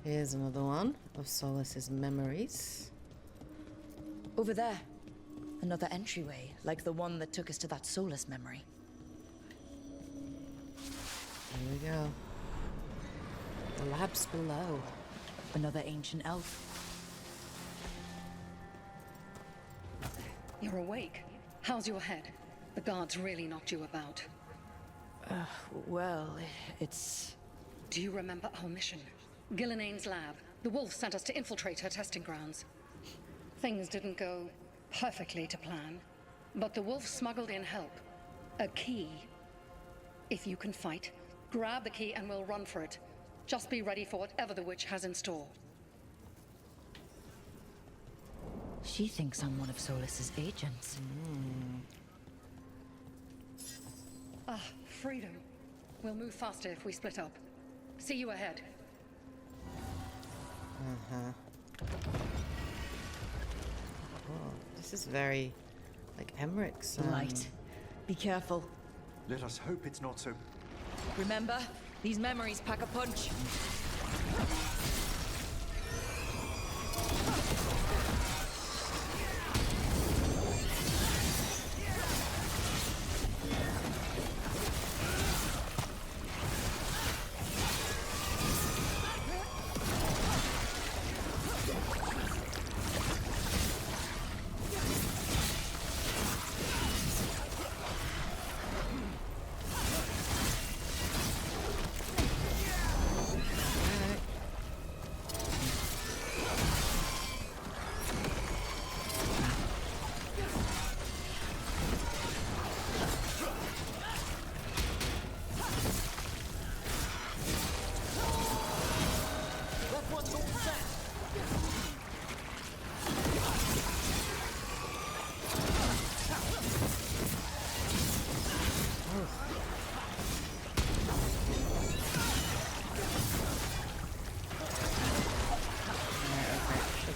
Here's another one of Solas's memories. Over there. Another entryway, like the one that took us to that Solas memory. Here we go. The lab's below. Another ancient elf. You're awake. How's your head? The guards really knocked you about. Well, it's... Do you remember our mission? Gillenane's lab. The wolf sent us to infiltrate her testing grounds. Things didn't go perfectly to plan, but the wolf smuggled in help. A key. If you can fight, grab the key and we'll run for it. Just be ready for whatever the witch has in store. She thinks I'm one of Solas's agents. Ah, freedom. We'll move faster if we split up. See you ahead. Oh, this is very, like, Emmerich's. Light. Be careful. Let us hope it's not so. Remember, these memories pack a punch.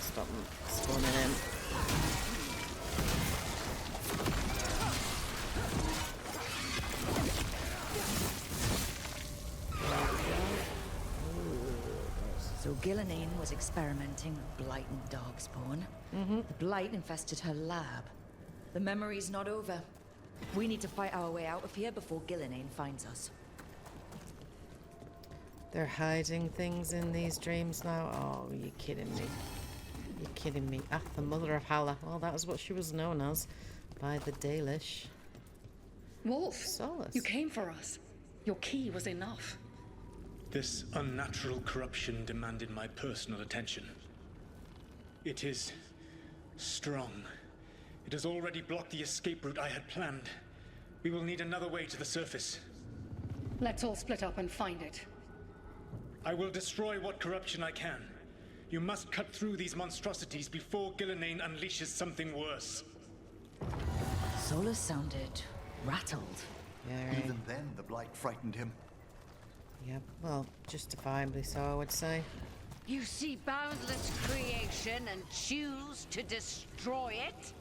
Stop spawning in. So Gillenane was experimenting with blighting darkspawn. The blight infested her lab. The memory's not over. We need to fight our way out of here before Gillenane finds us. They're hiding things in these dreams now? Oh, you're kidding me. You're kidding me. Ah, the mother of Hala. Well, that was what she was known as by the Dalish. Wolf, Solas. you came for us. Your key was enough. This unnatural corruption demanded my personal attention. It is strong. It has already blocked the escape route I had planned. We will need another way to the surface. Let's all split up and find it. I will destroy what corruption I can. You must cut through these monstrosities before Gillenane unleashes something worse. Solas sounded rattled. Yeah, Even then, the blight frightened him. Yep, well, justifiably so, I would say. You see boundless creation and choose to destroy it?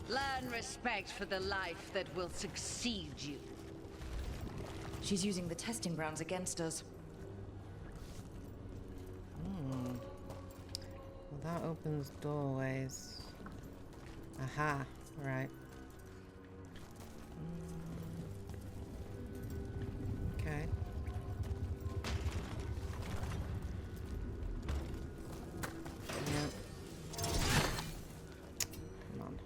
Learn respect for the life that will succeed you. She's using the testing grounds against us. Well, that opens doorways. Aha, right. Okay. Yep. Come on.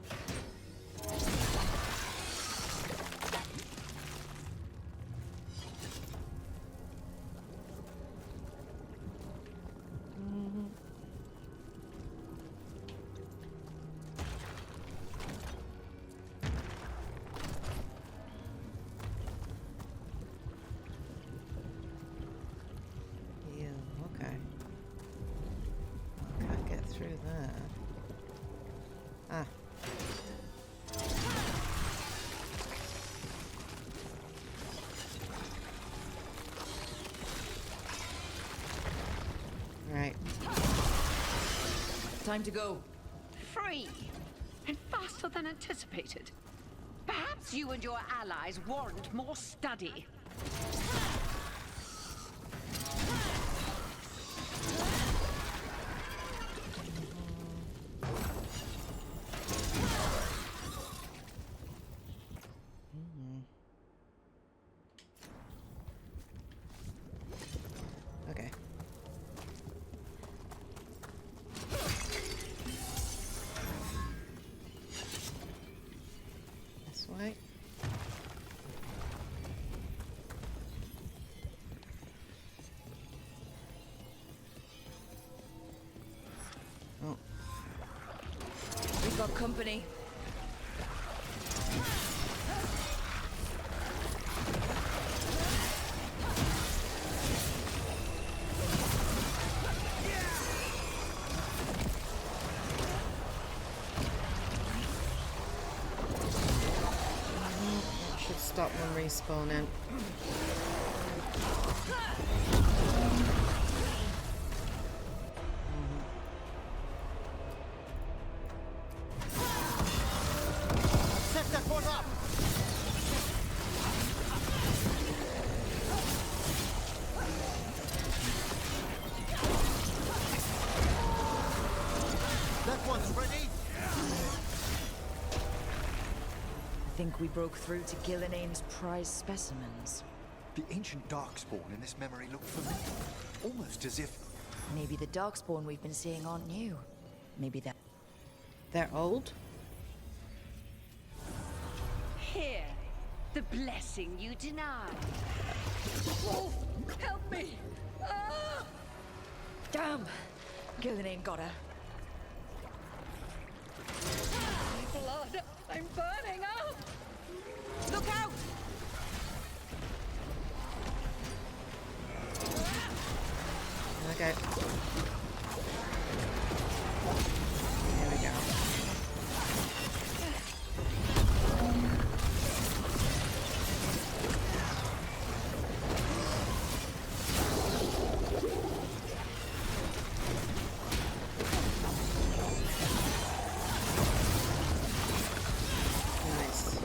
Through there. Ah. Right. Time to go. Free! And faster than anticipated. Perhaps you and your allies warrant more study. company. Should stop them respawning. Set that one up! That one's ready! I think we broke through to Gillenane's prize specimens. The ancient darkspawn in this memory looked familiar. Almost as if... Maybe the darkspawn we've been seeing aren't new. Maybe They're old? Here, the blessing you denied. Wolf, help me! Ah! Damn! Gillenane got her. Blood! I'm burning up! Look out! Okay. There we go. Nice.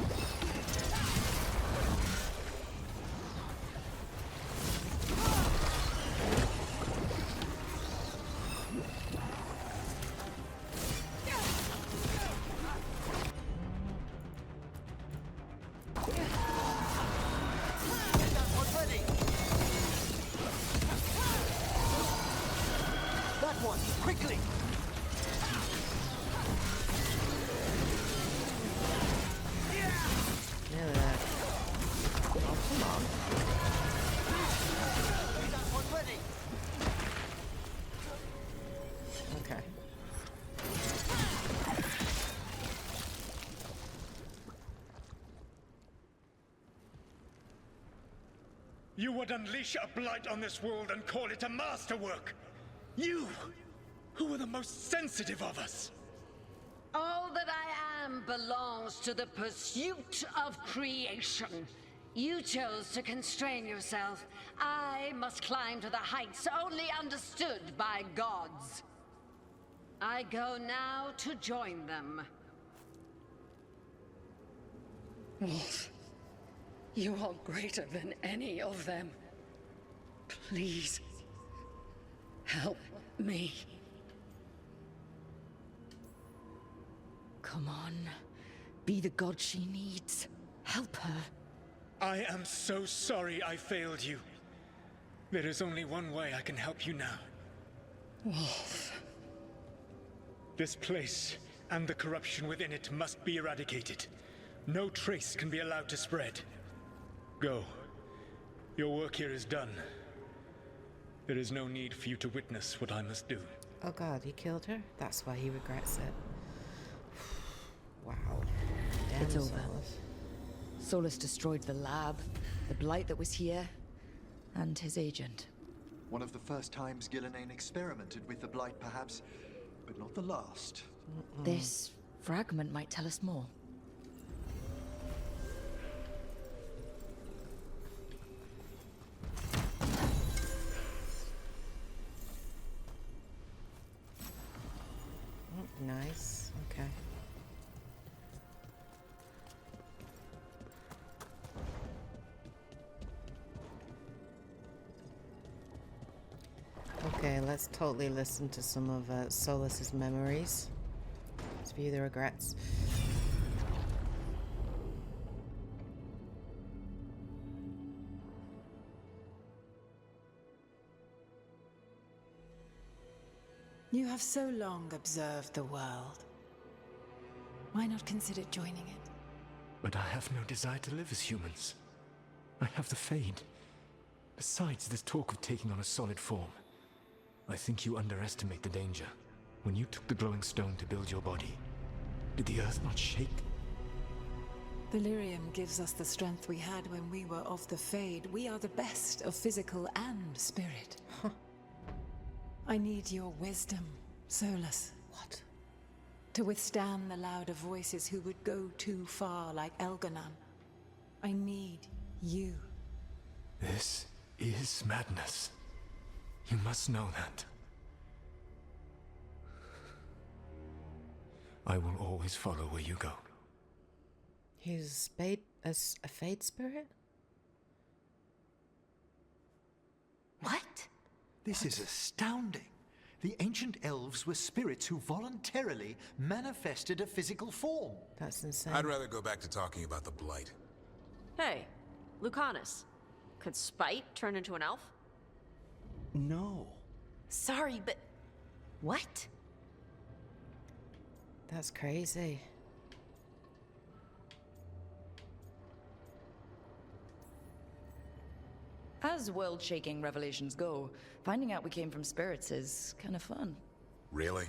That one's ready! That one, quickly! Nearly there. Oh, come on. That one's ready! Okay. You would unleash a blight on this world and call it a masterwork! You, who were the most sensitive of us! All that I am belongs to the pursuit of creation. You chose to constrain yourself. I must climb to the heights only understood by gods. I go now to join them. Wolf, you are greater than any of them. Please, help me. Come on. Be the god she needs. Help her. I am so sorry I failed you. There is only one way I can help you now. Wolf, This place and the corruption within it must be eradicated. No trace can be allowed to spread. Go. Your work here is done. There is no need for you to witness what I must do. Oh god, he killed her? That's why he regrets it. Wow. Damn, It's over. Solus. Solus destroyed the lab, the blight that was here, and his agent. One of the first times Gillenane experimented with the blight, perhaps, but not the last. This fragment might tell us more. Nice. Okay. Okay, let's totally listen to some of Solus's memories. Let's view the regrets. You have so long observed the world. Why not consider joining it? But I have no desire to live as humans. I have the Fade. Besides, this talk of taking on a solid form. I think you underestimate the danger. When you took the glowing stone to build your body, Did the earth not shake? The lyrium gives us the strength we had when we were of the Fade. We are the best of physical and spirit. I need your wisdom, Solus. What? To withstand the louder voices who would go too far like Elganon. I need you. This is madness. You must know that. I will always follow where you go. He's a Fade spirit? What? This is astounding. The ancient elves were spirits who voluntarily manifested a physical form. That's insane. I'd rather go back to talking about the blight. Hey, Lucanus. Could Spite turn into an elf? No. Sorry, but... What? That's crazy. As world-shaking revelations go, finding out we came from spirits is kind of fun. Really?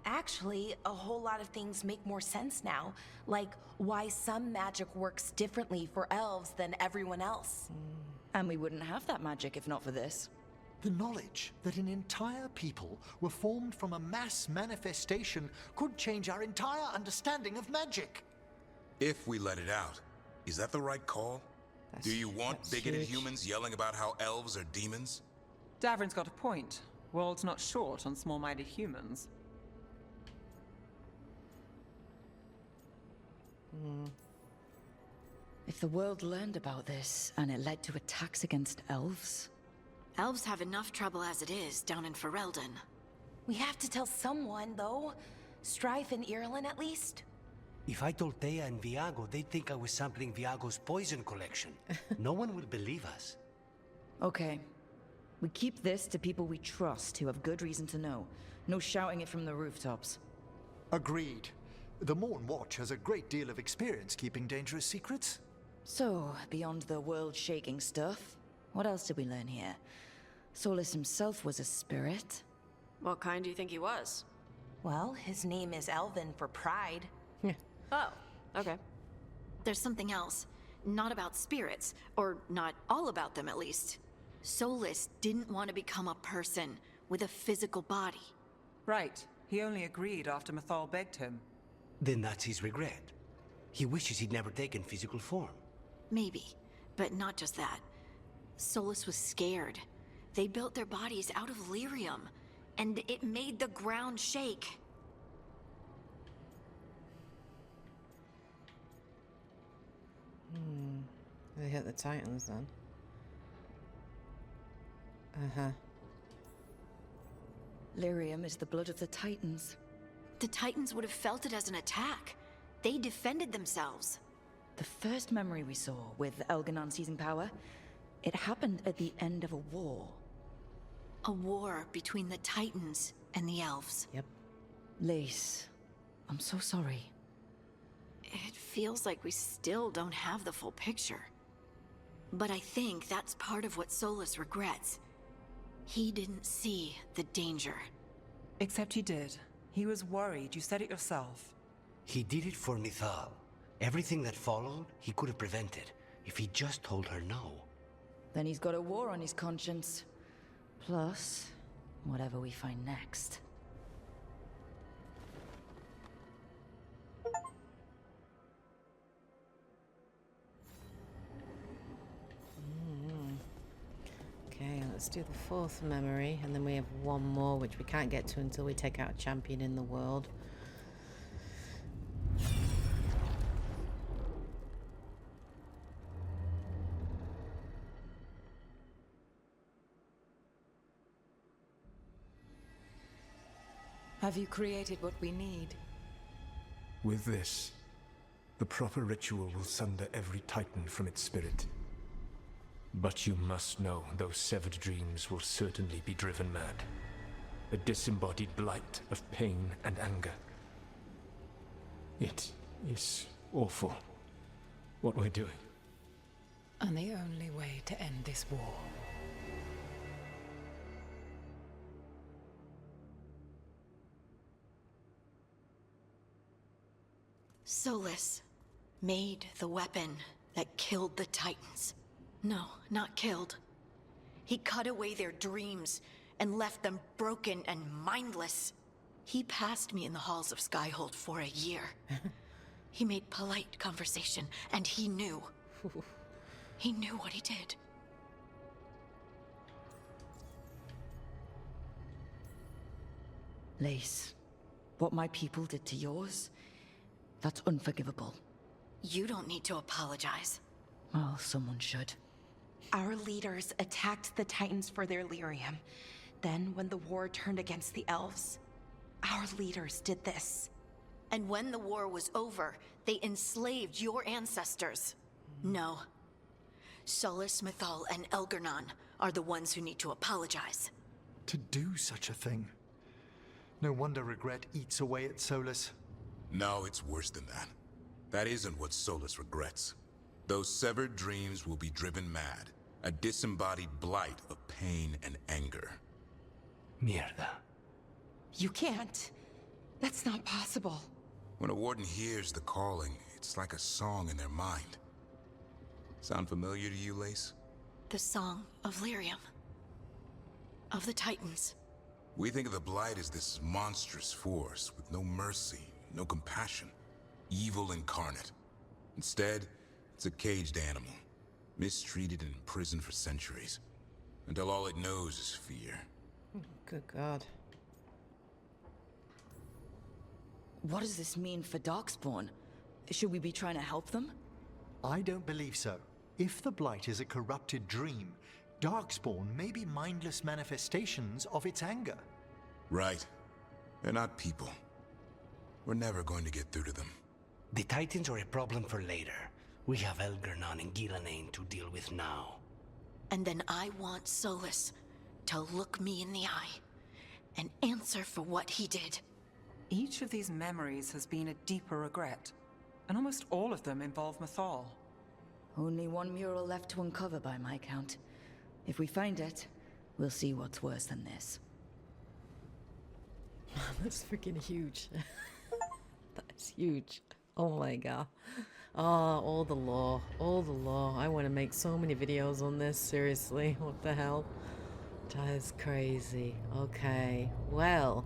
Actually, a whole lot of things make more sense now. Like why some magic works differently for elves than everyone else. And we wouldn't have that magic if not for this. The knowledge that an entire people were formed from a mass manifestation could change our entire understanding of magic. If we let it out, is that the right call? Do you want bigoted humans yelling about how elves are demons? Davrin's got a point. World's not short on small-minded humans. If the world learned about this, and it led to attacks against elves... Elves have enough trouble as it is down in Ferelden. We have to tell someone, though. Strife and Irulan, at least. If I told Thea and Viago, they'd think I was sampling Viago's poison collection. No one will believe us. Okay. We keep this to people we trust who have good reason to know. No shouting it from the rooftops. Agreed. The Morn Watch has a great deal of experience keeping dangerous secrets. So, beyond the world-shaking stuff, what else did we learn here? Solus himself was a spirit. What kind do you think he was? Well, his name is Elven for pride. Oh, okay. There's something else. Not about spirits, or not all about them at least. Solus didn't want to become a person with a physical body. Right. He only agreed after Mathal begged him. Then that's his regret. He wishes he'd never taken physical form. Maybe, but not just that. Solus was scared. They built their bodies out of lyrium, and it made the ground shake. They hit the Titans then. Lyrium is the blood of the Titans. The Titans would have felt it as an attack. They defended themselves. The first memory we saw with Elganon seizing power, it happened at the end of a war. A war between the Titans and the elves. Yep. Lace, I'm so sorry. It feels like we still don't have the full picture. But I think that's part of what Solus regrets. He didn't see the danger. Except he did. He was worried, you said it yourself. He did it for Mithal. Everything that followed, he could have prevented, if he just told her no. Then he's got a war on his conscience. Plus, whatever we find next. Okay, let's do the fourth memory, and then we have one more which we can't get to until we take out a champion in the world. Have you created what we need? With this, the proper ritual will sunder every Titan from its spirit. But you must know those severed dreams will certainly be driven mad. A disembodied blight of pain and anger. It is awful what we're doing. And the only way to end this war. Solus made the weapon that killed the Titans. No, not killed. He cut away their dreams and left them broken and mindless. He passed me in the halls of Skyhold for a year. He made polite conversation, and he knew. He knew what he did. Lace, what my people did to yours, that's unforgivable. You don't need to apologize. Well, someone should. Our leaders attacked the Titans for their lyrium. Then, when the war turned against the elves, our leaders did this. And when the war was over, they enslaved your ancestors. No. Solus, Mythal, and Elgernon are the ones who need to apologize. To do such a thing. No wonder regret eats away at Solus. No, it's worse than that. That isn't what Solus regrets. Those severed dreams will be driven mad. A disembodied blight of pain and anger. Mierda. You can't. That's not possible. When a warden hears the calling, it's like a song in their mind. Sound familiar to you, Lace? The song of Lyrium. Of the Titans. We think of the Blight as this monstrous force with no mercy, no compassion. Evil incarnate. Instead, it's a caged animal. Mistreated and imprisoned for centuries. Until all it knows is fear. Good God. What does this mean for Darkspawn? Should we be trying to help them? I don't believe so. If the Blight is a corrupted dream, Darkspawn may be mindless manifestations of its anger. Right. They're not people. We're never going to get through to them. The Titans are a problem for later. We have Elgernon and Ghilanane to deal with now. And then I want Solus to look me in the eye and answer for what he did. Each of these memories has been a deeper regret, and almost all of them involve Mythal. Only one mural left to uncover by my count. If we find it, we'll see what's worse than this. That's freaking huge. That's huge. Oh my God. Oh, all the lore. All the lore. I want to make so many videos on this, seriously. What the hell? That is crazy. Okay, well,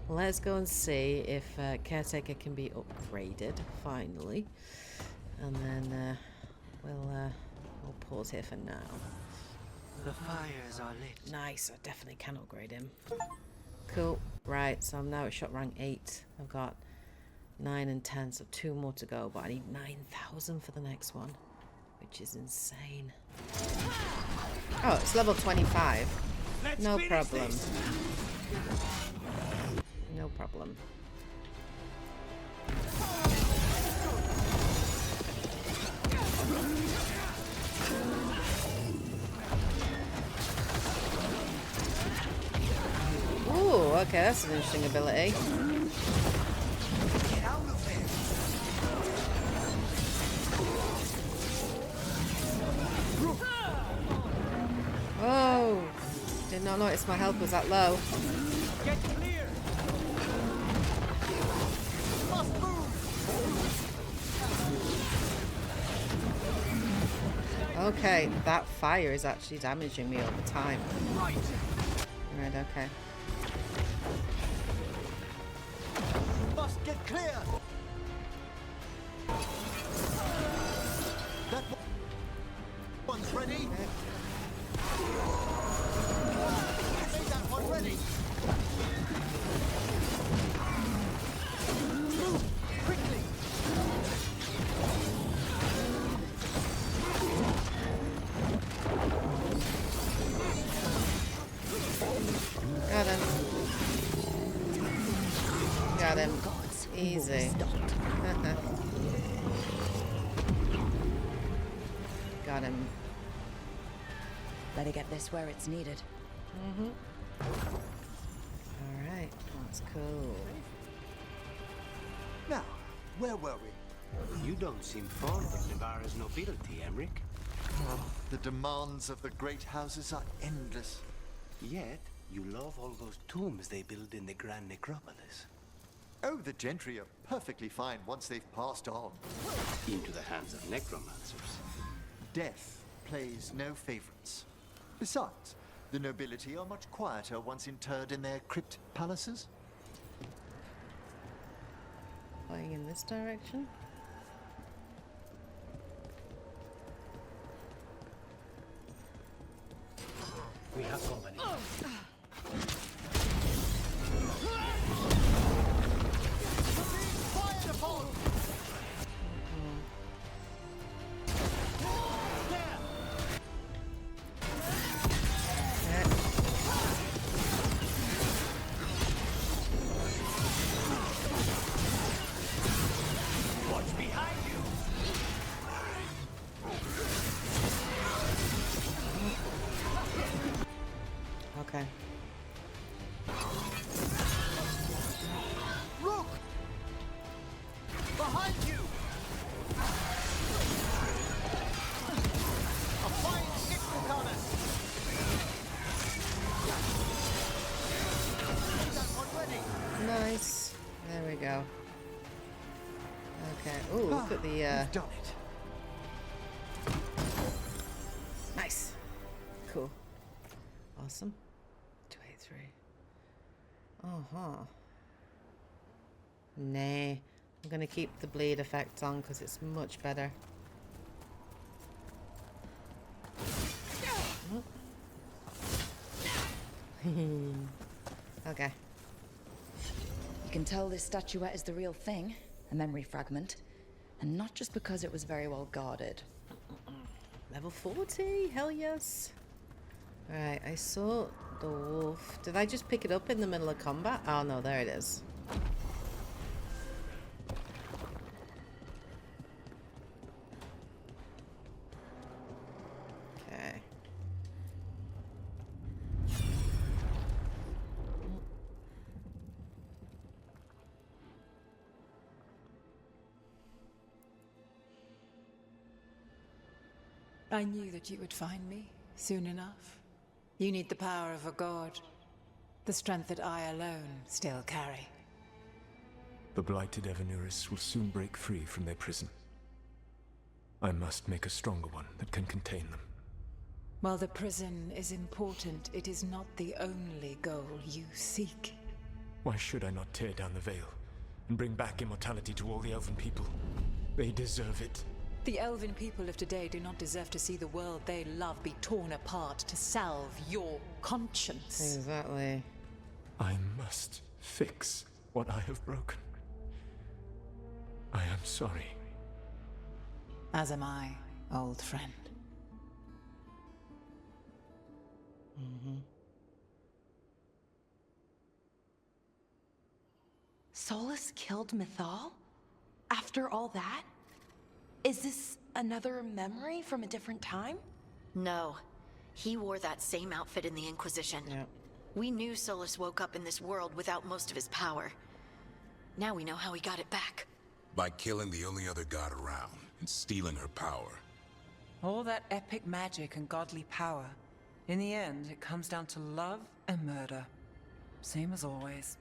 let's go and see if Caretaker can be upgraded, finally. And then we'll pause here for now. The fires are lit. Nice, I definitely can upgrade him. Cool. Right, so I'm now at shop rank 8. I've got 9 and 10, so 2 more to go, but I need 9,000 for the next one, which is insane. Oh, it's level 25. No problem. No problem. Ooh, okay, that's an interesting ability. Get out of there! Oh, did not notice my health was that low. Get clear! Must move! Okay, that fire is actually damaging me all the time. Right. Right, okay. Must get clear! That one's ready! Okay. Make that one ready! Move! Quickly! Got him. Got him. Easy. Got him. Better get this where it's needed. Alright, that's cool. Now, where were we? You don't seem fond of Nivara's nobility, Emric. Oh, the demands of the great houses are endless. Yet, you love all those tombs they build in the Grand Necropolis. Oh, the gentry are perfectly fine once they've passed on. Into the hands of necromancers. Death plays no favorites. Besides, the nobility are much quieter once interred in their crypt palaces. Going in this direction? We have company. Watch behind you. Okay. Rook! Behind you! A fine hit, Lucanus! Nice. There we go. Okay. Ooh, look at the We've done it. Nice. Cool. Awesome. 283. Uh-huh. Nah. I'm gonna keep the bleed effect on because it's much better. Okay. You can tell this statuette is the real thing, a memory fragment. And not just because it was very well guarded. Level 40? Hell yes. Alright, I saw the wolf. Did I just pick it up in the middle of combat? Oh no, there it is. Okay. I knew that you would find me soon enough. You need the power of a god. The strength that I alone still carry. The blighted Evanuris will soon break free from their prison. I must make a stronger one that can contain them. While the prison is important, it is not the only goal you seek. Why should I not tear down the veil and bring back immortality to all the elven people? They deserve it. The elven people of today do not deserve to see the world they love be torn apart to salve your conscience. Exactly. I must fix what I have broken. I am sorry. As am I, old friend. Solus killed Mythal? After all that? Is this another memory from a different time? No. He wore that same outfit in the Inquisition. Yep. We knew Solus woke up in this world without most of his power. Now we know how he got it back. By killing the only other god around and stealing her power. All that epic magic and godly power. In the end, it comes down to love and murder. Same as always.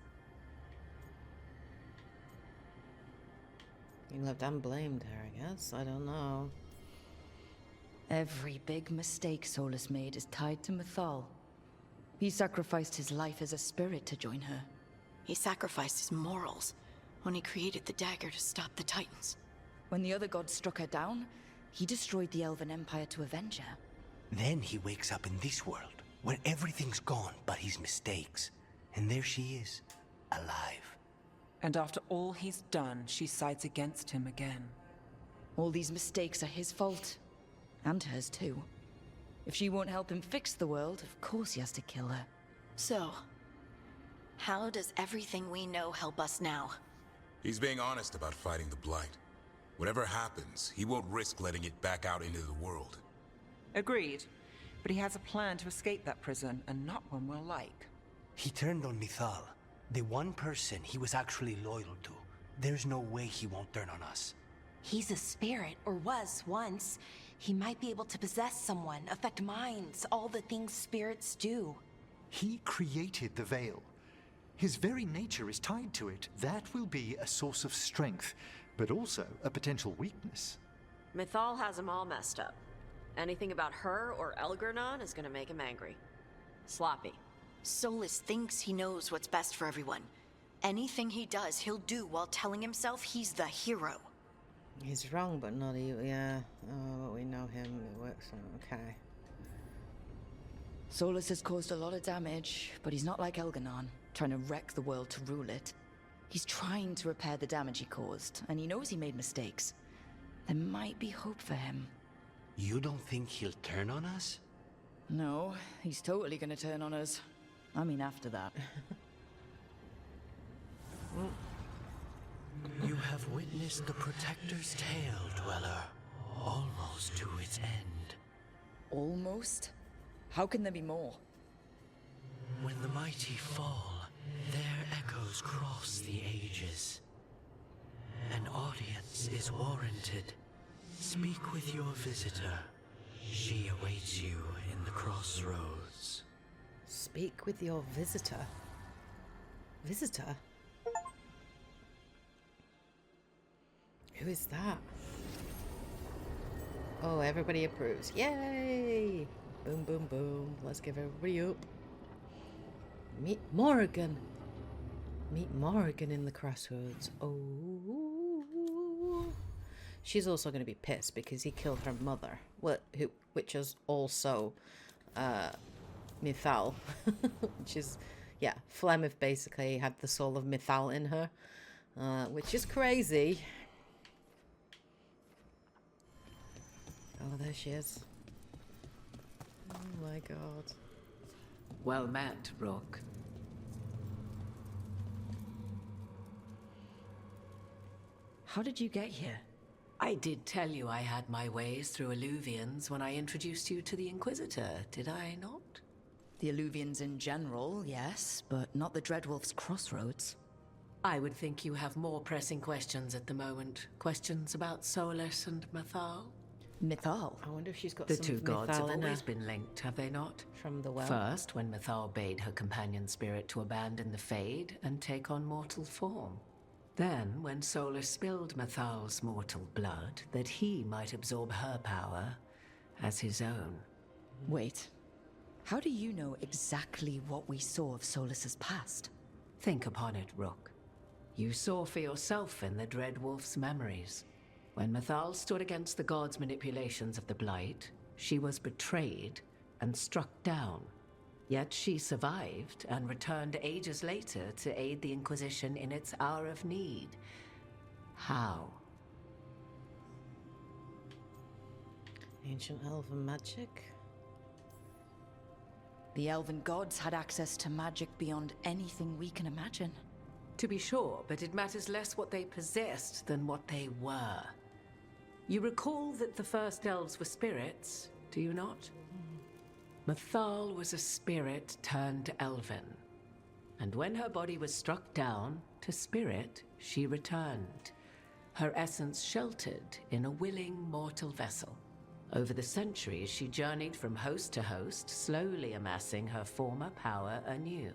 You left unblamed her, I guess. I don't know. Every big mistake Solus made is tied to Mythal. He sacrificed his life as a spirit to join her. He sacrificed his morals when he created the dagger to stop the Titans. When the other gods struck her down, he destroyed the Elven Empire to avenge her. Then he wakes up in this world, where everything's gone but his mistakes. And there she is, alive. And after all he's done, she sides against him again. All these mistakes are his fault. And hers too. If she won't help him fix the world, of course he has to kill her. So, how does everything we know help us now? He's being honest about fighting the Blight. Whatever happens, he won't risk letting it back out into the world. Agreed. But he has a plan to escape that prison, and not one we'll like. He turned on Mythal, the one person he was actually loyal to. There's no way he won't turn on us. He's a spirit, or was once. He might be able to possess someone, affect minds, all the things spirits do. He created the Veil. His very nature is tied to it. That will be a source of strength, but also a potential weakness. Mythal has him all messed up. Anything about her or Elgernon is gonna make him angry. Sloppy. Solus thinks he knows what's best for everyone. Anything he does, he'll do while telling himself he's the hero. He's wrong, but not evil. Yeah. Oh, we know him. It works. Okay. Solus has caused a lot of damage, but he's not like Elgernon, trying to wreck the world to rule it. He's trying to repair the damage he caused, and he knows he made mistakes. There might be hope for him. You don't think he'll turn on us? No, he's totally gonna turn on us. I mean, after that. You have witnessed the Protector's tale, Dweller. Almost to its end. Almost? How can there be more? When the mighty fall, their echoes cross the ages. An audience is warranted. Speak with your visitor. She awaits you in the crossroads. Speak with your visitor. Visitor? Who is that? Oh, everybody approves. Yay! Boom, boom, boom. Let's give everybody up. Meet Morrigan. Meet Morrigan in the crossroads. Oh. She's also going to be pissed because he killed her mother. Which is also Mythal. Which is, yeah, Flemeth basically had the soul of Mythal in her. Which is crazy. Oh, there she is. Oh my god. Well met, Rook. How did you get here? I did tell you I had my ways through Illuvians when I introduced you to the Inquisitor, did I not? The Illuvians in general, yes, but not the Dreadwolf's crossroads. I would think you have more pressing questions at the moment. Questions about Solus and Mythal? Mythal? I wonder if she's got the some two gods have Mythal in always her. been linked, have they not? From the well. First, when Mythal bade her companion spirit to abandon the Fade and take on mortal form. Then, when Solus spilled Mythal's mortal blood, that he might absorb her power as his own. Wait. How do you know exactly what we saw of Solus's past? Think upon it, Rook. You saw for yourself in the Dreadwolf's memories. When Mythal stood against the gods' manipulations of the Blight, she was betrayed and struck down. Yet she survived and returned ages later to aid the Inquisition in its hour of need. How? Ancient elven magic? The elven gods had access to magic beyond anything we can imagine. To be sure, but it matters less what they possessed than what they were. You recall that the first elves were spirits, do you not? Mythal was a spirit turned elven. And when her body was struck down, to spirit she returned. Her essence sheltered in a willing mortal vessel. Over the centuries she journeyed from host to host, slowly amassing her former power anew.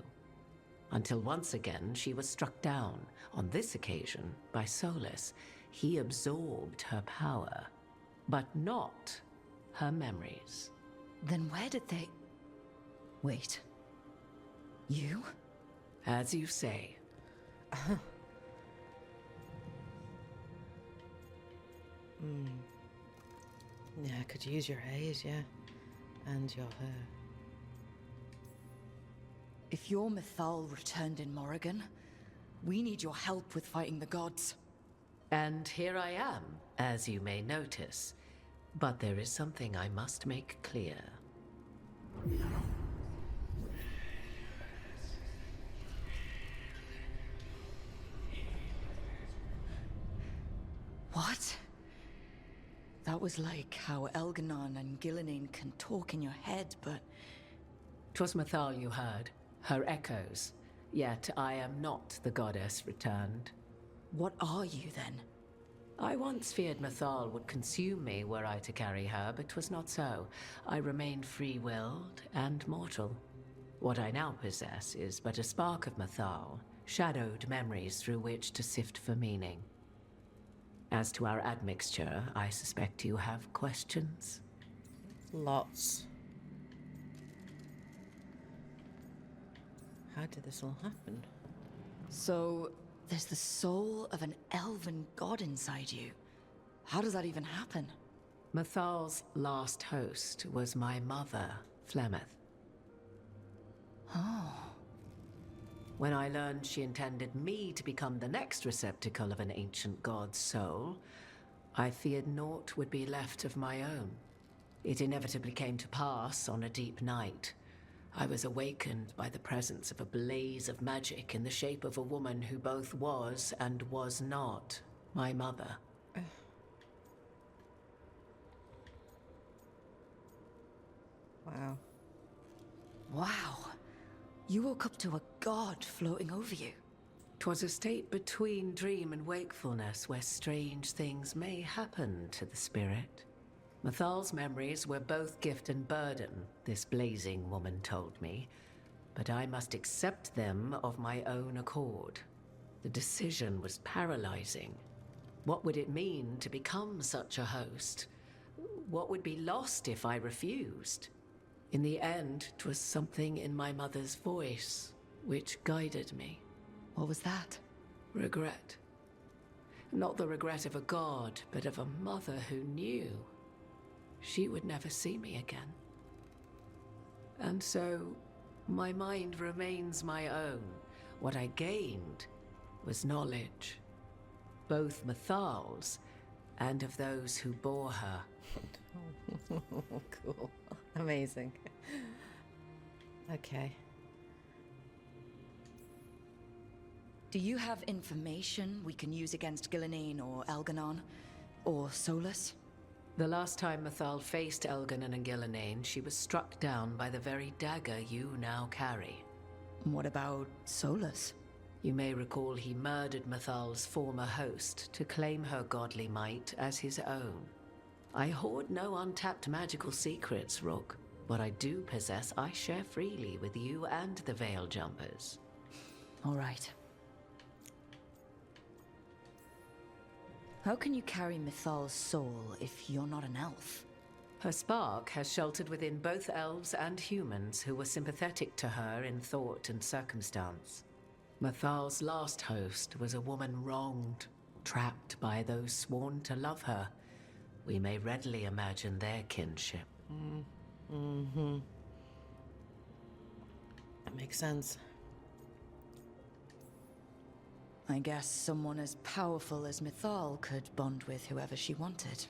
Until once again she was struck down, on this occasion by Solus. He absorbed her power, but not her memories. Then where did they... Wait. You? As you say. Yeah, I could use your aid, yeah. And your hair. If your Mythal returned in Morrigan, we need your help with fighting the gods. And here I am, as you may notice. But there is something I must make clear. What? That was like how Elgernon and Gillenane can talk in your head, but... 'Twas Mythal you heard, her echoes. Yet I am not the goddess returned. What are you then? I once feared Mythal would consume me were I to carry her, but 'twas not so. I remained free-willed and mortal. What I now possess is but a spark of Mathal, shadowed memories through which to sift for meaning. As to our admixture, I suspect you have questions. Lots. How did this all happen? So, there's the soul of an elven god inside you. How does that even happen? Mathal's last host was my mother, Flemeth. Oh. When I learned she intended me to become the next receptacle of an ancient god's soul, I feared naught would be left of my own. It inevitably came to pass on a deep night. I was awakened by the presence of a blaze of magic in the shape of a woman who both was and was not my mother. Wow. Wow. You woke up to a god floating over you. 'Twas a state between dream and wakefulness where strange things may happen to the spirit. Mathal's memories were both gift and burden, this blazing woman told me, but I must accept them of my own accord. The decision was paralyzing. What would it mean to become such a host? What would be lost if I refused? In the end, 'twas something in my mother's voice which guided me. What was that? Regret. Not the regret of a god, but of a mother who knew she would never see me again. And so, my mind remains my own. What I gained was knowledge, both Mathal's and of those who bore her. Cool. Amazing. Okay. Do you have information we can use against Gillenane or Elganon? Or Solus? The last time Mathal faced Elganon and Gillenane, she was struck down by the very dagger you now carry. What about Solus? You may recall he murdered Mathal's former host to claim her godly might as his own. I hoard no untapped magical secrets, Rook. What I do possess, I share freely with you and the Veil Jumpers. All right. How can you carry Mathal's soul if you're not an elf? Her spark has sheltered within both elves and humans who were sympathetic to her in thought and circumstance. Mathal's last host was a woman wronged, trapped by those sworn to love her. We may readily imagine their kinship. Mm-hmm. That makes sense. I guess someone as powerful as Mathal could bond with whoever she wanted.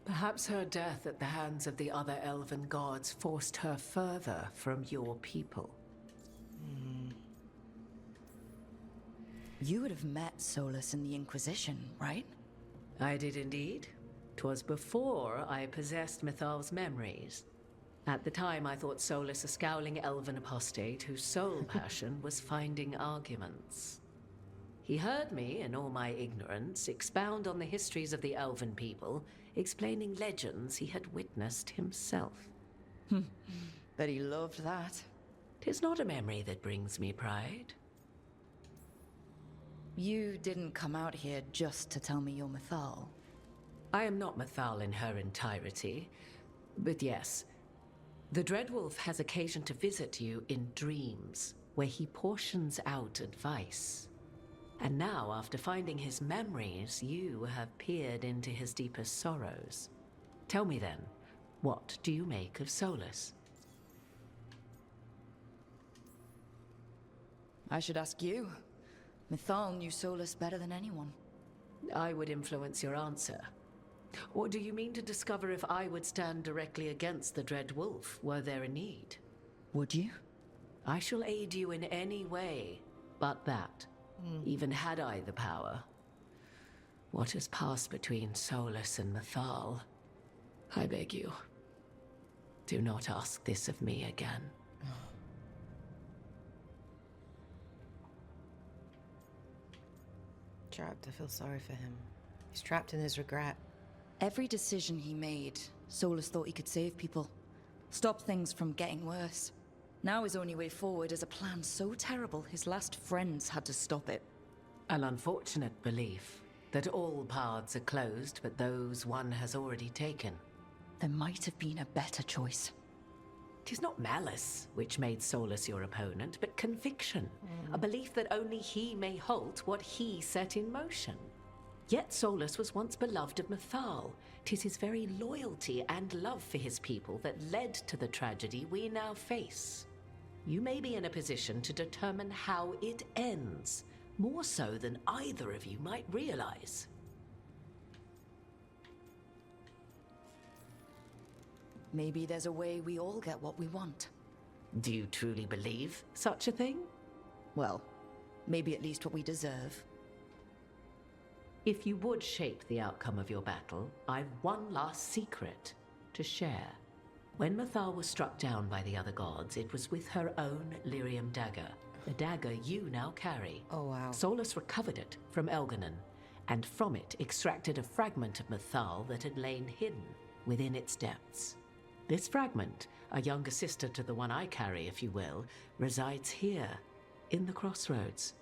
Perhaps her death at the hands of the other elven gods forced her further from your people. You would have met Solus in the Inquisition, right? I did indeed. 'Twas before I possessed Mathal's memories. At the time, I thought Solus a scowling elven apostate whose sole passion was finding arguments. He heard me, in all my ignorance, expound on the histories of the elven people, explaining legends he had witnessed himself. Bet he loved that. 'Tis not a memory that brings me pride. You didn't come out here just to tell me you're Mathal. I am not Mathal in her entirety, but yes, the Dreadwolf has occasion to visit you in dreams, where he portions out advice. And now, after finding his memories, you have peered into his deepest sorrows. Tell me then, what do you make of Solus? I should ask you. Mathal knew Solus better than anyone. I would influence your answer. Or do you mean to discover if I would stand directly against the Dreadwolf, were there a need? Would you? I shall aid you in any way but that, even had I the power. What has passed between Solus and Mathal, I beg you, do not ask this of me again. Trapped, I feel sorry for him. He's trapped in his regret. Every decision he made, Solus thought he could save people. Stop things from getting worse. Now his only way forward is a plan so terrible his last friends had to stop it. An unfortunate belief that all paths are closed but those one has already taken. There might have been a better choice. 'Tis not malice which made Solus your opponent, but conviction. A belief that only he may halt what he set in motion. Yet Solus was once beloved of Mythal. 'Tis his very loyalty and love for his people that led to the tragedy we now face. You may be in a position to determine how it ends, more so than either of you might realize. Maybe there's a way we all get what we want. Do you truly believe such a thing? Well, maybe at least what we deserve. If you would shape the outcome of your battle, I've one last secret to share. When Mythal was struck down by the other gods, it was with her own lyrium dagger, the dagger you now carry. Oh, wow. Solus recovered it from Elganon, and from it extracted a fragment of Mythal that had lain hidden within its depths. This fragment, a younger sister to the one I carry, if you will, resides here, in the crossroads.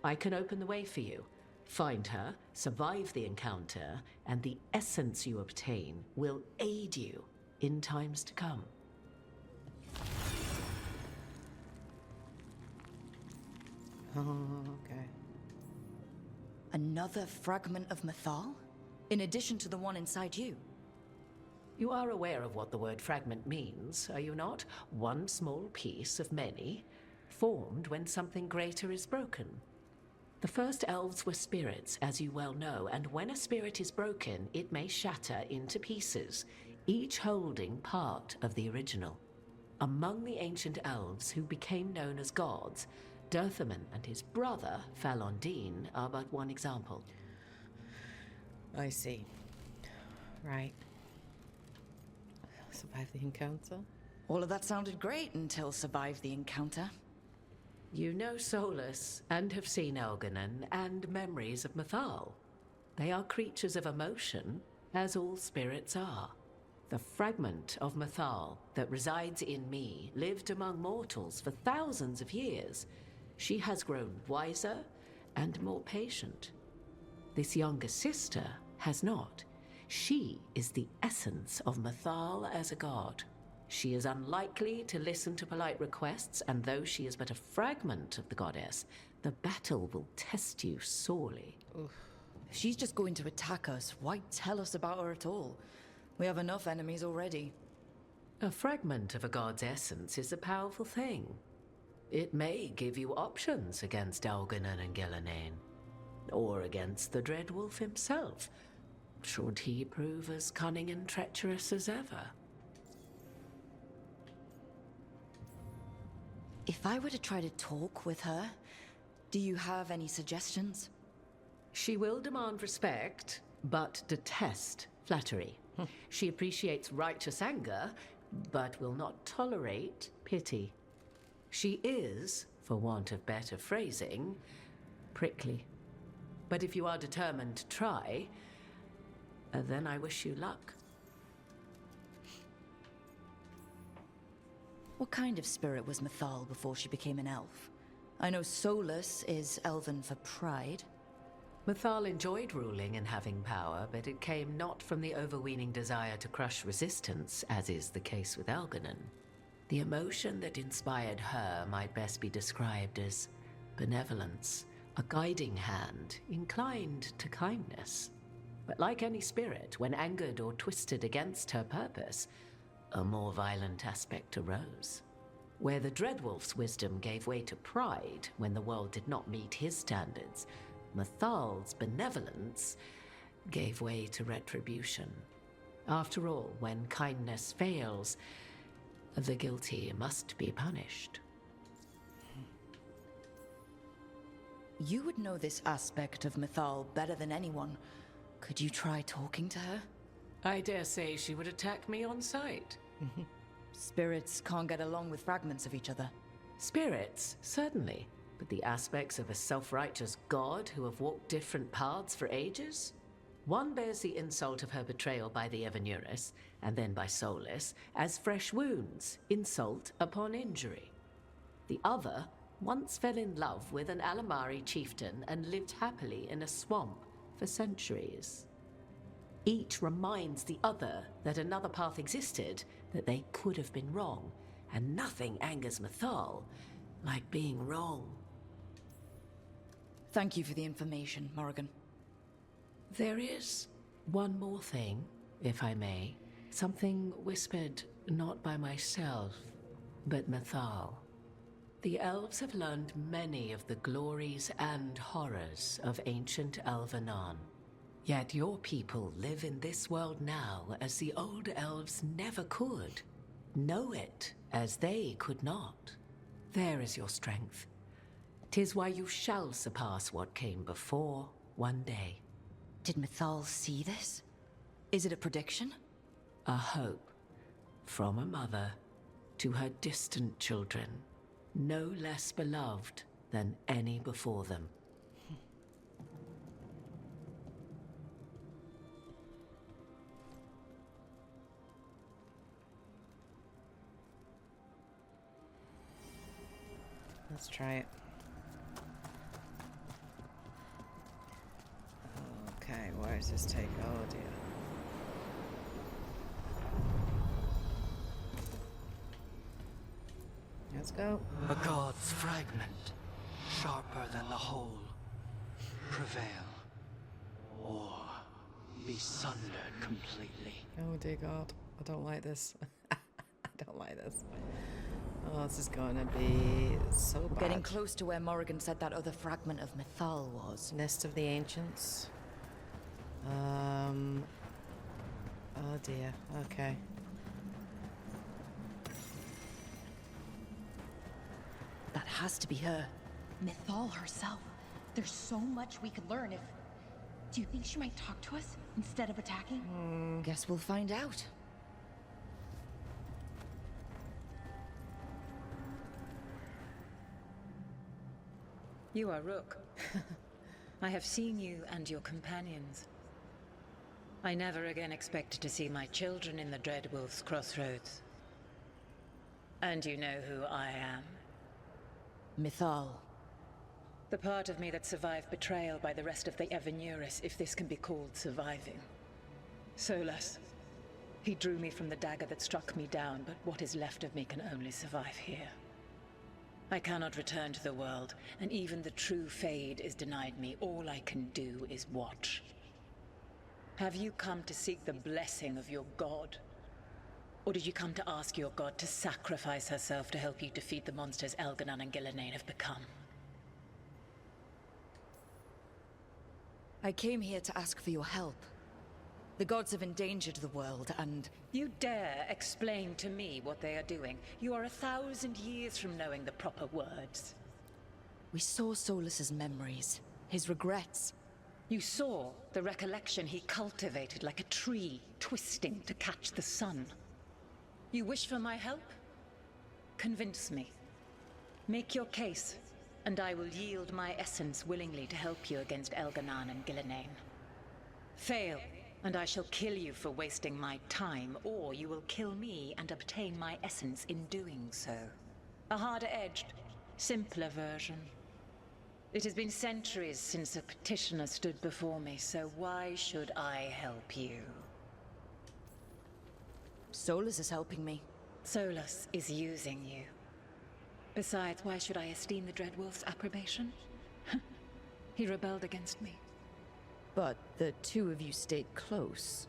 I can open the way for you. Find her, survive the encounter, and the essence you obtain will aid you in times to come. Oh, okay. Another fragment of Mythal? In addition to the one inside you? You are aware of what the word fragment means, are you not? One small piece of many, formed when something greater is broken. The first elves were spirits, as you well know, and when a spirit is broken, it may shatter into pieces, each holding part of the original. Among the ancient elves who became known as gods, Dirthaman and his brother, Falondine, are but one example. I see. Right. Survive the encounter? All of that sounded great until survive the encounter. You know Solus, and have seen Elganon, and memories of Mythal. They are creatures of emotion, as all spirits are. The fragment of Mythal that resides in me lived among mortals for thousands of years. She has grown wiser and more patient. This younger sister has not. She is the essence of Mythal as a god. She is unlikely to listen to polite requests, and though she is but a fragment of the goddess, the battle will test you sorely. If she's just going to attack us, why tell us about her at all? We have enough enemies already. A fragment of a god's essence is a powerful thing. It may give you options against Elganon and Gillenane, or against the Dreadwolf himself, should he prove as cunning and treacherous as ever. If I were to try to talk with her, do you have any suggestions? She will demand respect, but detest flattery. She appreciates righteous anger, but will not tolerate pity. She is, for want of better phrasing, prickly. But if you are determined to try, then I wish you luck. What kind of spirit was Mythal before she became an elf? I know Solus is elven for pride. Mythal enjoyed ruling and having power, but it came not from the overweening desire to crush resistance, as is the case with Elganon. The emotion that inspired her might best be described as benevolence, a guiding hand, inclined to kindness. But like any spirit, when angered or twisted against her purpose, a more violent aspect arose. Where the Dreadwolf's wisdom gave way to pride when the world did not meet his standards, Mythal's benevolence gave way to retribution. After all, when kindness fails, the guilty must be punished. You would know this aspect of Mythal better than anyone. Could you try talking to her? I dare say she would attack me on sight. Spirits can't get along with fragments of each other. Spirits, certainly. But the aspects of a self-righteous god who have walked different paths for ages? One bears the insult of her betrayal by the Evanurus, and then by Solus, as fresh wounds, insult upon injury. The other once fell in love with an Alamari chieftain and lived happily in a swamp for centuries. Each reminds the other that another path existed, that they could have been wrong, and nothing angers Mythal like being wrong. Thank you for the information, Morrigan. There is one more thing, if I may. Something whispered not by myself, but Mythal. The elves have learned many of the glories and horrors of ancient Elvenon. Yet your people live in this world now as the old elves never could. Know it as they could not. There is your strength. 'Tis why you shall surpass what came before one day. Did Mythal see this? Is it a prediction? A hope from a mother to her distant children, no less beloved than any before them. Let's try it. Okay, where does this take? Oh dear. Let's go. A god's fragment, sharper than the whole. Prevail, or be sundered completely. Oh dear God, I don't like this. I don't like this. Oh, this is gonna be so bad. Getting close to where Morrigan said that other fragment of Mythal was. Nest of the Ancients. Oh dear, okay. That has to be her. Mythal herself. There's so much we could learn if... Do you think she might talk to us instead of attacking? Guess we'll find out. You are Rook. I have seen you and your companions. I never again expected to see my children in the Dreadwolf's crossroads. And you know who I am. Mythal. The part of me that survived betrayal by the rest of the Evanurus, if this can be called surviving. Solus. He drew me from the dagger that struck me down, but what is left of me can only survive here. I cannot return to the world, and even the true Fade is denied me. All I can do is watch. Have you come to seek the blessing of your god? Or did you come to ask your god to sacrifice herself to help you defeat the monsters Elganon and Gillenane have become? I came here to ask for your help. The gods have endangered the world, and... You dare explain to me what they are doing? You are 1,000 years from knowing the proper words. We saw Solus's memories, his regrets. You saw the recollection he cultivated like a tree, twisting to catch the sun. You wish for my help? Convince me. Make your case, and I will yield my essence willingly to help you against Elganon and Gillenane. Fail, and I shall kill you for wasting my time, or you will kill me and obtain my essence in doing so. A harder-edged, simpler version. It has been centuries since a petitioner stood before me, so why should I help you? Solus is helping me. Solus is using you. Besides, why should I esteem the Dreadwolf's approbation? He rebelled against me. But the two of you stayed close.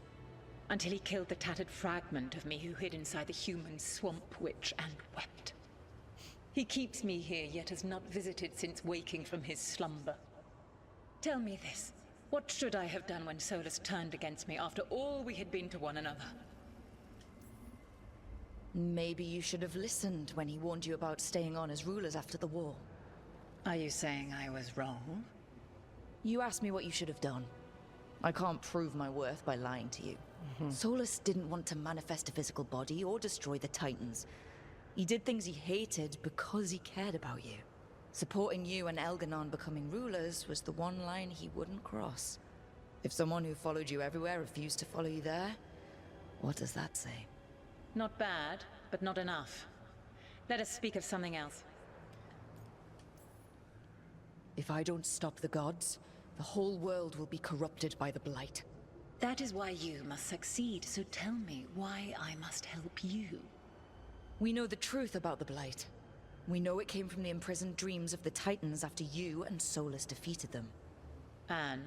Until he killed the tattered fragment of me who hid inside the human swamp witch and wept. He keeps me here, yet has not visited since waking from his slumber. Tell me this. What should I have done when Solus turned against me after all we had been to one another? Maybe you should have listened when he warned you about staying on as rulers after the war. Are you saying I was wrong? You asked me what you should have done. I can't prove my worth by lying to you. Solus didn't want to manifest a physical body or destroy the Titans. He did things he hated because he cared about you. Supporting you and Elganon becoming rulers was the one line he wouldn't cross. If someone who followed you everywhere refused to follow you there, what does that say? Not bad, but not enough. Let us speak of something else. If I don't stop the gods, the whole world will be corrupted by the blight. That is why you must succeed, so tell me why I must help you. We know the truth about the blight. We know it came from the imprisoned dreams of the Titans after you and Solus defeated them. And?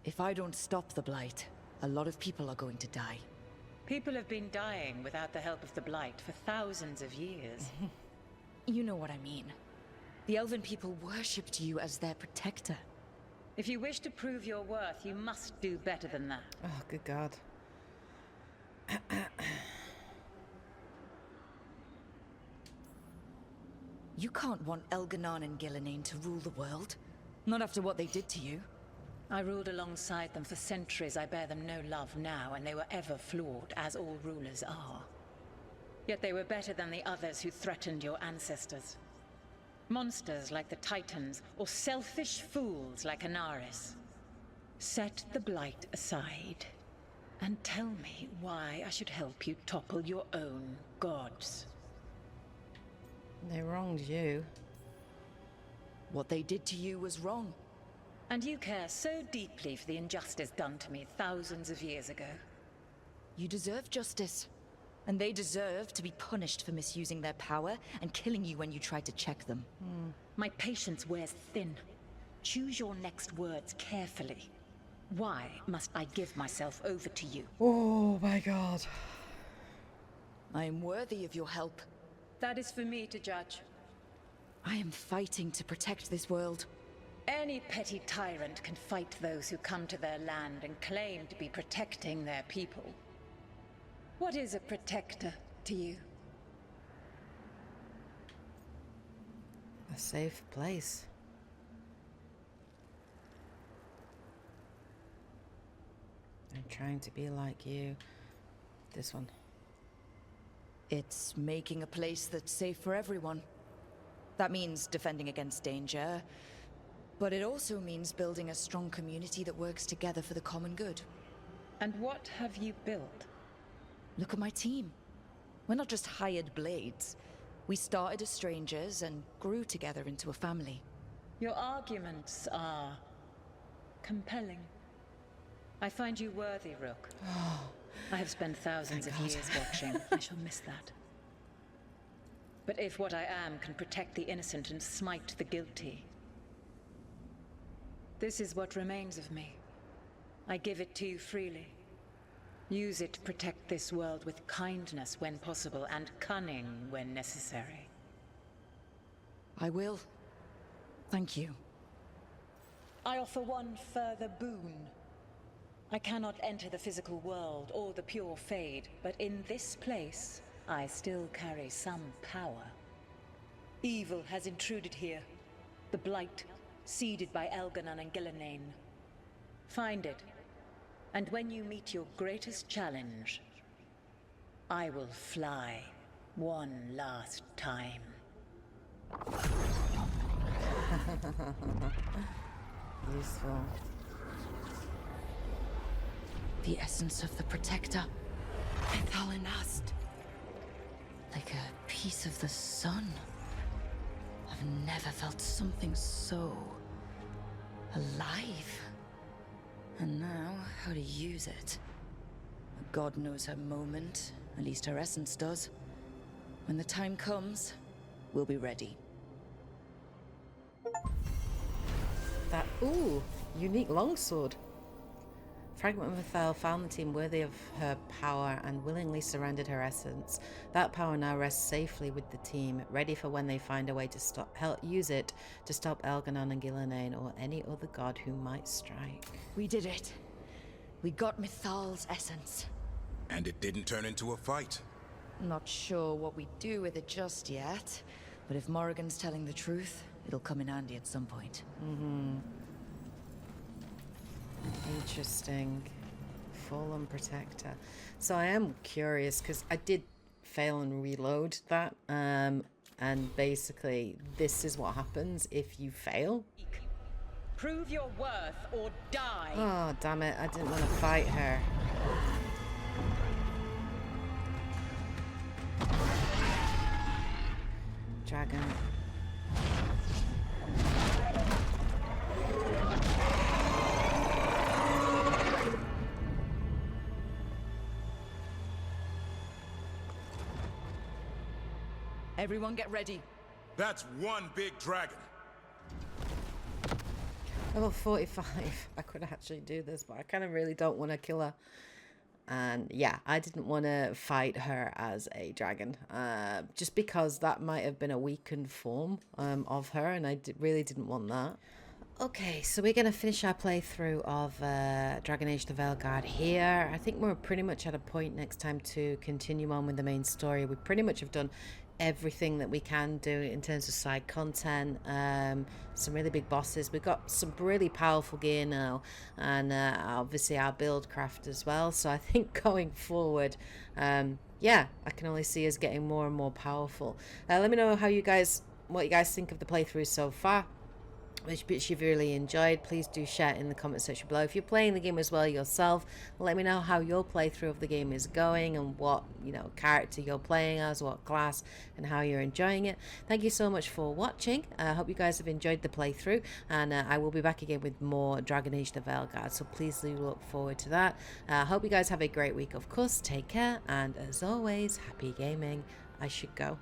If I don't stop the blight, a lot of people are going to die. People have been dying without the help of the blight for thousands of years. You know what I mean. The Elven people worshipped you as their protector. If you wish to prove your worth, you must do better than that. Oh, good God. You can't want Elganon and Gillenane to rule the world. Not after what they did to you. I ruled alongside them for centuries. I bear them no love now, and they were ever flawed, as all rulers are. Yet they were better than the others who threatened your ancestors. Monsters like the Titans, or selfish fools like Anaris. Set the blight aside, and tell me why I should help you topple your own gods. They wronged you. What they did to you was wrong. And you care so deeply for the injustice done to me thousands of years ago. You deserve justice. And they deserve to be punished for misusing their power and killing you when you tried to check them. My patience wears thin. Choose your next words carefully. Why must I give myself over to you? Oh my God. I am worthy of your help. That is for me to judge. I am fighting to protect this world. Any petty tyrant can fight those who come to their land and claim to be protecting their people. What is a protector to you? A safe place. I'm trying to be like you. This one. It's making a place that's safe for everyone. That means defending against danger, but it also means building a strong community that works together for the common good. And what have you built? Look at my team. We're not just hired blades. We started as strangers and grew together into a family. Your arguments are compelling. I find you worthy, Rook. I have spent thousands of years watching. I shall miss that. But if what I am can protect the innocent and smite the guilty, this is what remains of me. I give it to you freely. Use it to protect this world with kindness when possible and cunning when necessary. I will. Thank you. I offer one further boon. I cannot enter the physical world or the pure Fade, but in this place, I still carry some power. Evil has intruded here. The blight, seeded by Elganon and Gillenane. Find it, and when you meet your greatest challenge, I will fly one last time. Useful. The essence of the Protector. Methalinast. Like a piece of the sun. I've never felt something so alive. And now, how to use it. God knows her moment, at least her essence does. When the time comes, we'll be ready. That, ooh, unique longsword. Fragment of Methel found the team worthy of her power and willingly surrendered her essence. That power now rests safely with the team, ready for when they find a way to use it to stop Elganon and Gillenane or any other god who might strike. We did it. We got Mythal's essence. And it didn't turn into a fight. Not sure what we do with it just yet, but if Morrigan's telling the truth, it'll come in handy at some point. Interesting. Fallen Protector. So I am curious because I did fail and reload that, and basically this is what happens if you fail. Prove your worth or die. Oh, damn it. I didn't want to fight her. Dragon. Everyone get ready. That's one big dragon. Level 45. I could actually do this, but I kind of really don't want to kill her. And yeah, I didn't want to fight her as a dragon, just because that might have been a weakened form of her, and I really didn't want that. Okay, so we're going to finish our playthrough of Dragon Age The Veilguard here. I think we're pretty much at a point next time to continue on with the main story. We pretty much have done everything that we can do in terms of side content, some really big bosses. We've got some really powerful gear now, and obviously our build craft as well. So I think going forward, yeah, I can only see us getting more and more powerful. Let me know what you guys think of the playthrough so far. Which bits you've really enjoyed. Please do share in the comment section below. If you're playing the game as well yourself, let me know how your playthrough of the game is going and what, you know, character you're playing as, what class, and how you're enjoying it. Thank you so much for watching. I hope you guys have enjoyed the playthrough, and I will be back again with more Dragon Age The Veilguard, so please do look forward to that. I hope you guys have a great week, of course. Take care, and as always, happy gaming. I should go.